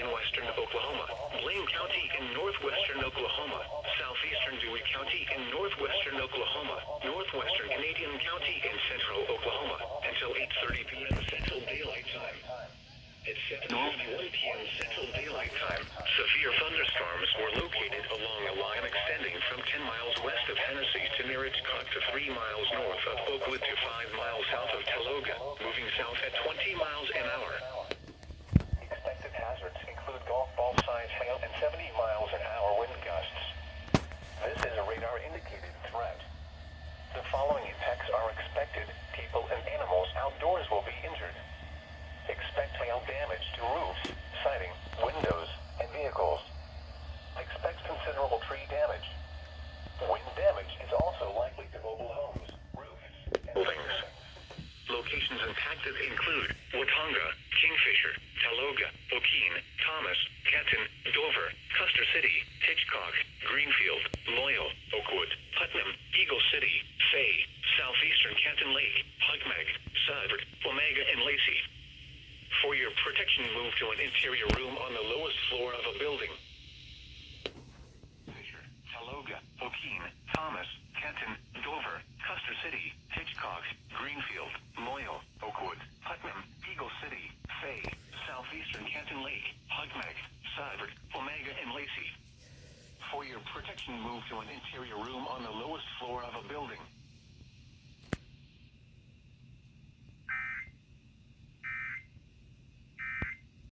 Western Oklahoma, Blaine County in Northwestern Oklahoma, Southeastern Dewey County in Northwestern Oklahoma, Northwestern Canadian County in Central Oklahoma, until 8:30 p.m. Central Daylight Time. At 7:51 p.m. Central Daylight Time, severe thunderstorms were located along a line extending from 10 miles west of Hennessey to near Hitchcock to 3 miles north of Oakwood to 5 miles south of Taloga, moving south at 20 miles an hour. Expected hazards include golf ball size hail and 70 miles an hour wind gusts. This is a radar-indicated threat. The following effects are expected. People and animals outdoors will be injured. Expect hail damage to roofs, siding, windows, and vehicles. Expect considerable tree damage. Wind damage is also likely to mobile homes, roofs, and buildings. Locations impacted include Watonga, Kingfisher, Taloga, Oakwood, Thomas, Kenton, Dover, Custer City, Hitchcock, Greenfield, Loyal, Oakwood, Putnam, Eagle City, Fay, Southeastern Canton Lake, Hugmeg, Sudford, Omega, and Lacey. For your protection, move to an interior room on the lowest floor of a building. Fisher, Taloga, Oakwood, Thomas, Kenton, Dover, Custer City, Hitchcock, Greenfield, Loyal, Oakwood, Putnam, Eagle City, Fay, Southeastern Canton Lake, Hugmeg, Sudford, Omega, and Lacey. For your protection, move to an interior room on the lowest floor of a building.